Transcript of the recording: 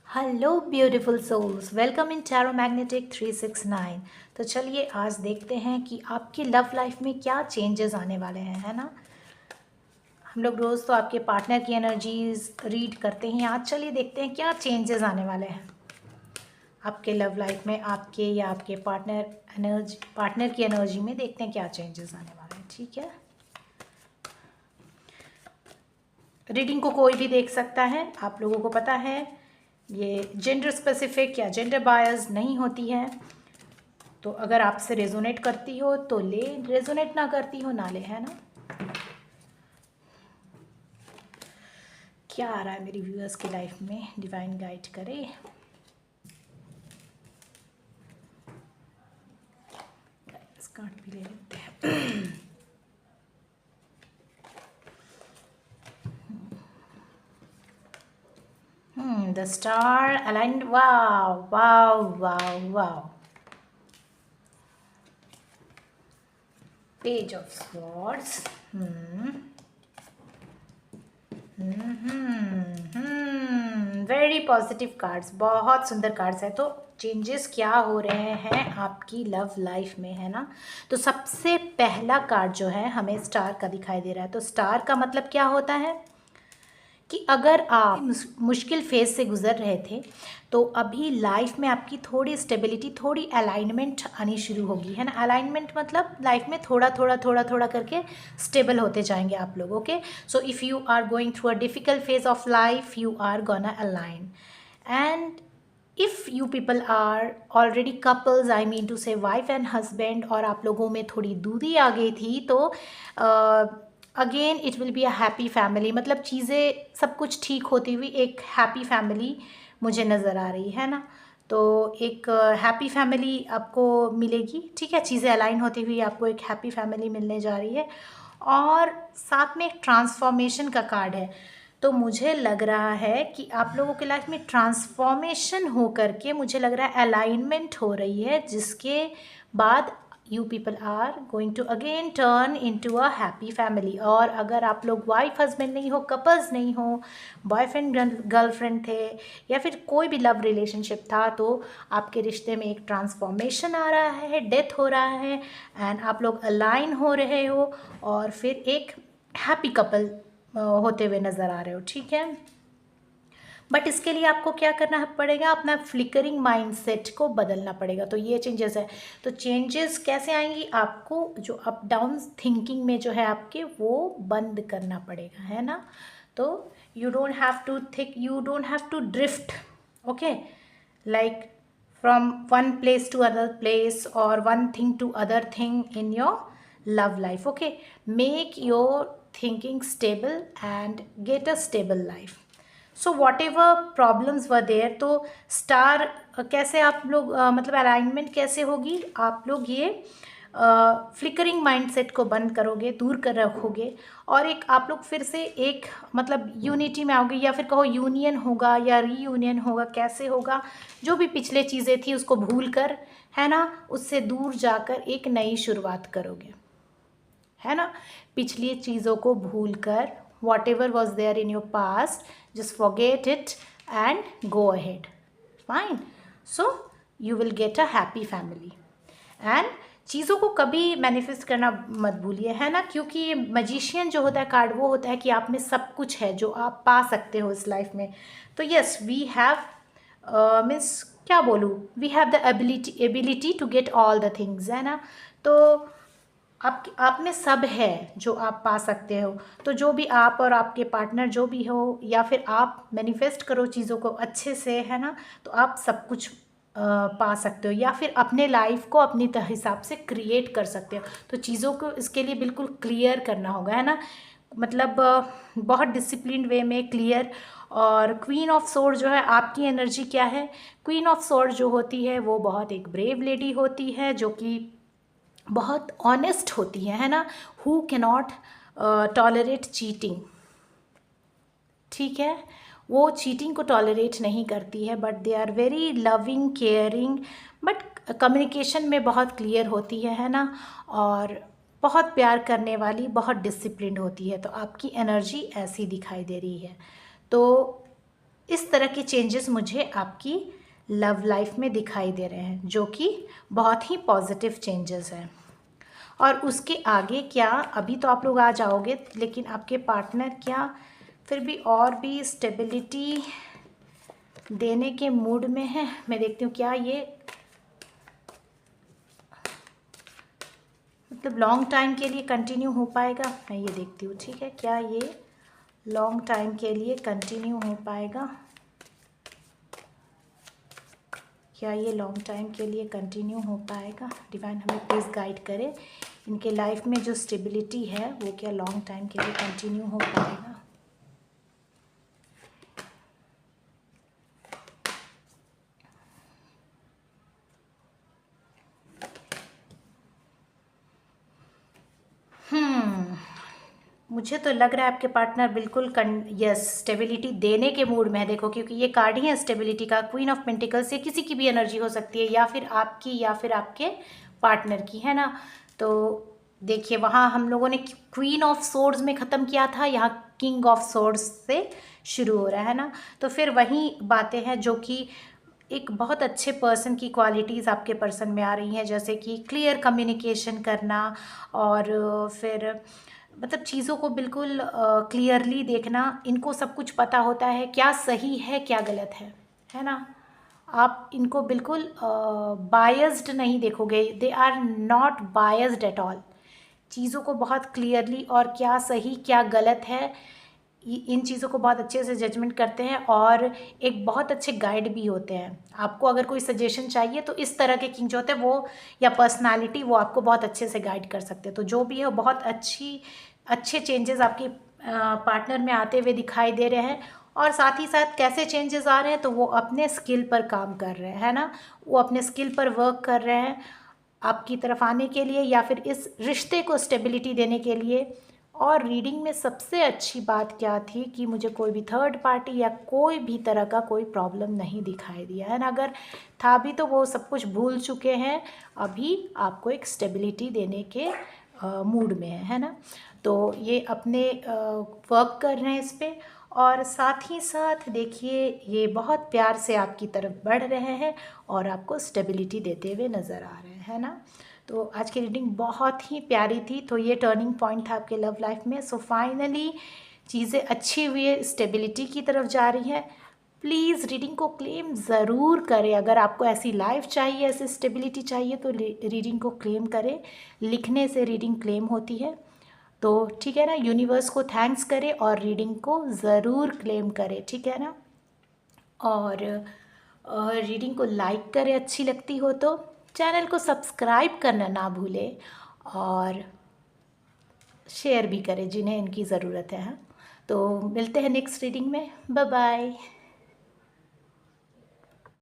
Hello beautiful souls, welcome in tarot magnetic 369। तो चलिए आज देखते हैं कि आपकी लव लाइफ में क्या चेंजेस आने वाले हैं, है ना। हम लोग रोज़ तो आपके पार्टनर की एनर्जीज रीड करते हैं। आज चलिए देखते हैं क्या चेंजेस आने वाले हैं आपके लव लाइफ में, आपके या आपके पार्टनर की एनर्जी में। देखते हैं क्या चेंजेस आने वाले हैं। ठीक है, रीडिंग को कोई भी देख सकता है, आप लोगों को पता है ये जेंडर स्पेसिफिक या जेंडर बायस नहीं होती है। तो अगर आपसे रेजोनेट करती हो तो ले, रेजोनेट ना करती हो ना ले, है ना। क्या आ रहा है मेरी व्यूअर्स की लाइफ में, डिवाइन गाइड करे। कार्ड भी ले लेते हैं। The star aligned, wow wow wow wow. Page of swords, very positive cards, बहुत सुंदर कार्ड्स है। तो चेंजेस क्या हो रहे हैं आपकी लव लाइफ में, है ना। तो सबसे पहला कार्ड जो है हमें स्टार का दिखाई दे रहा है। तो स्टार का मतलब क्या होता है कि अगर आप मुश्किल फेज से गुजर रहे थे तो अभी लाइफ में आपकी थोड़ी स्टेबिलिटी, थोड़ी अलाइनमेंट आनी शुरू होगी, है ना। अलाइनमेंट मतलब लाइफ में थोड़ा थोड़ा थोड़ा थोड़ा करके स्टेबल होते जाएंगे आप लोग। Okay, so if you are going through a difficult phase of life you are gonna align. And if you people are already couples, I mean to say wife and husband, और आप लोगों में थोड़ी दूरी आ गई थी तो again it will be a happy family. मतलब चीज़ें सब कुछ ठीक होती हुई एक हैप्पी फैमिली मुझे नज़र आ रही है ना। तो एक हैप्पी फैमिली आपको मिलेगी। ठीक है, चीज़ें अलाइन होती हुई आपको एक हैप्पी फैमिली मिलने जा रही है। और साथ में एक ट्रांसफॉर्मेशन का कार्ड है। तो मुझे लग रहा है कि आप लोगों के लाइफ में ट्रांसफॉर्मेशन हो करके मुझे लग रहा है अलाइनमेंट हो रही है, जिसके बाद you people are going to again turn into a happy family. और अगर आप लोग वाइफ हस्बैंड नहीं हो, कपल्स नहीं हो, बॉयफ्रेंड गर्लफ्रेंड थे या फिर कोई भी लव रिलेशनशिप था, तो आपके रिश्ते में एक ट्रांसफॉर्मेशन आ रहा है, डेथ हो रहा है, एंड आप लोग अलाइन हो रहे हो और फिर एक हैप्पी कपल होते हुए नज़र आ रहे हो। ठीक है, बट इसके लिए आपको क्या करना पड़ेगा, अपना फ्लिकरिंग माइंडसेट को बदलना पड़ेगा। तो ये चेंजेस है। तो चेंजेस कैसे आएंगी, आपको जो अप डाउन थिंकिंग में जो है आपके, वो बंद करना पड़ेगा, है ना। तो you don't have to think, you don't have to drift, okay, like from one place to other place or one thing to other thing in your love life. Okay, make your thinking stable and get a stable life. So whatever problems were there, तो star कैसे आप लोग मतलब alignment कैसे होगी, आप लोग ये फ्लिकरिंग माइंडसेट को बंद करोगे, दूर कर रखोगे, और एक आप लोग फिर से एक मतलब यूनिटी में आओगे, या फिर कहो यूनियन होगा या रीयूनियन होगा। कैसे होगा, जो भी पिछले चीज़ें थी उसको भूल कर, है ना, उससे दूर जाकर एक नई शुरुआत करोगे, है ना। पिछली चीज़ों को भूल कर, whatever was there in your past, just forget it and go ahead, fine. So you will get a happy family. And चीज़ों को कभी मैनिफेस्ट करना मत भूलिए, है ना, क्योंकि ये मजिशियन जो होता है कार्ड, वो होता है कि आप में सब कुछ है जो आप पा सकते हो इस लाइफ में। तो यस, वी हैव मीन्स क्या बोलूँ, we have the ability to get all the things, है ना। तो आप में सब है जो आप पा सकते हो। तो जो भी आप और आपके पार्टनर जो भी हो, या फिर आप मैनिफेस्ट करो चीज़ों को अच्छे से, है ना, तो आप सब कुछ पा सकते हो, या फिर अपने लाइफ को अपनी हिसाब से क्रिएट कर सकते हो। तो चीज़ों को इसके लिए बिल्कुल क्लियर करना होगा, है ना, मतलब बहुत डिसिप्लिन वे में क्लियर। और क्वीन ऑफ सोर्ड जो है, आपकी एनर्जी क्या है, क्वीन ऑफ सोर्ड जो होती है वो बहुत एक ब्रेव लेडी होती है, जो कि बहुत ऑनेस्ट होती है ना, हु कैनॉट टॉलरेट चीटिंग। ठीक है, वो चीटिंग को टॉलरेट नहीं करती है, but they are very loving, caring, but communication में बहुत क्लियर होती है ना, और बहुत प्यार करने वाली, बहुत डिसिप्लिन्ड होती है। तो आपकी एनर्जी ऐसी दिखाई दे रही है। तो इस तरह के चेंजेस मुझे आपकी लव लाइफ में दिखाई दे रहे हैं, जो कि बहुत ही पॉजिटिव चेंजेस हैं। और उसके आगे क्या, अभी तो आप लोग आ जाओगे, लेकिन आपके पार्टनर क्या फिर भी और भी स्टेबिलिटी देने के मूड में है। मैं देखती हूँ क्या ये मतलब लॉन्ग टाइम के लिए कंटिन्यू हो पाएगा। मैं ये देखती हूँ, ठीक है, क्या ये लॉन्ग टाइम के लिए कंटिन्यू हो पाएगा, क्या ये लॉन्ग टाइम के लिए कंटिन्यू हो पाएगा। डिवाइन हमें प्लीज़ गाइड करे, इनके लाइफ में जो स्टेबिलिटी है वो क्या लॉन्ग टाइम के लिए कंटिन्यू हो पाएगा। मुझे तो लग रहा है आपके पार्टनर बिल्कुल यस स्टेबिलिटी देने के मूड में है। देखो, क्योंकि ये कार्ड ही है स्टेबिलिटी का, क्वीन ऑफ पेंटिकल्स। ये किसी की भी एनर्जी हो सकती है, या फिर आपकी या फिर आपके पार्टनर की, है ना। तो देखिए, वहाँ हम लोगों ने क्वीन ऑफ सोर्ड्स में ख़त्म किया था, यहाँ किंग ऑफ सोर्ड्स से शुरू हो रहा है ना। तो फिर वही बातें हैं जो कि एक बहुत अच्छे पर्सन की क्वालिटीज़ आपके पर्सन में आ रही हैं, जैसे कि क्लियर कम्युनिकेशन करना, और फिर मतलब चीज़ों को बिल्कुल क्लियरली देखना। इनको सब कुछ पता होता है क्या सही है क्या गलत है ना। आप इनको बिल्कुल बायस्ड नहीं देखोगे, they are not biased at all. चीज़ों को बहुत क्लियरली, और क्या सही क्या गलत है, इन चीज़ों को बहुत अच्छे से जजमेंट करते हैं, और एक बहुत अच्छे गाइड भी होते हैं। आपको अगर कोई सजेशन चाहिए तो इस तरह के किंग जो होते हैं वो, या पर्सनालिटी, वो आपको बहुत अच्छे से गाइड कर सकते हैं। तो जो भी है बहुत अच्छे चेंजेस आपके पार्टनर में आते हुए दिखाई दे रहे हैं। और साथ ही साथ कैसे चेंजेस आ रहे हैं, तो वो अपने स्किल पर काम कर रहे हैं, है ना। वो अपने स्किल पर वर्क कर रहे हैं आपकी तरफ आने के लिए, या फिर इस रिश्ते को स्टेबिलिटी देने के लिए। और रीडिंग में सबसे अच्छी बात क्या थी कि मुझे कोई भी थर्ड पार्टी या कोई भी तरह का कोई प्रॉब्लम नहीं दिखाई दिया, है ना। अगर था भी तो वो सब कुछ भूल चुके हैं, अभी आपको एक स्टेबिलिटी देने के मूड में है ना। तो ये अपने वर्क कर रहे हैं इस पर, और साथ ही साथ देखिए ये बहुत प्यार से आपकी तरफ बढ़ रहे हैं और आपको स्टेबिलिटी देते हुए नज़र आ रहे हैं, है ना। तो आज की रीडिंग बहुत ही प्यारी थी। तो ये टर्निंग पॉइंट था आपके लव लाइफ में। सो फाइनली चीज़ें अच्छी हुई है, स्टेबिलिटी की तरफ जा रही है। प्लीज़ रीडिंग को क्लेम ज़रूर करें। अगर आपको ऐसी लाइफ चाहिए, ऐसी स्टेबिलिटी चाहिए, तो रीडिंग को क्लेम करें। लिखने से रीडिंग क्लेम होती है। तो ठीक है ना, यूनिवर्स को थैंक्स करें और रीडिंग को ज़रूर क्लेम करें, ठीक है ना। और रीडिंग को लाइक करें अच्छी लगती हो तो, चैनल को सब्सक्राइब करना ना भूलें, और शेयर भी करें जिन्हें इनकी ज़रूरत है। तो मिलते हैं नेक्स्ट रीडिंग में। Bye bye.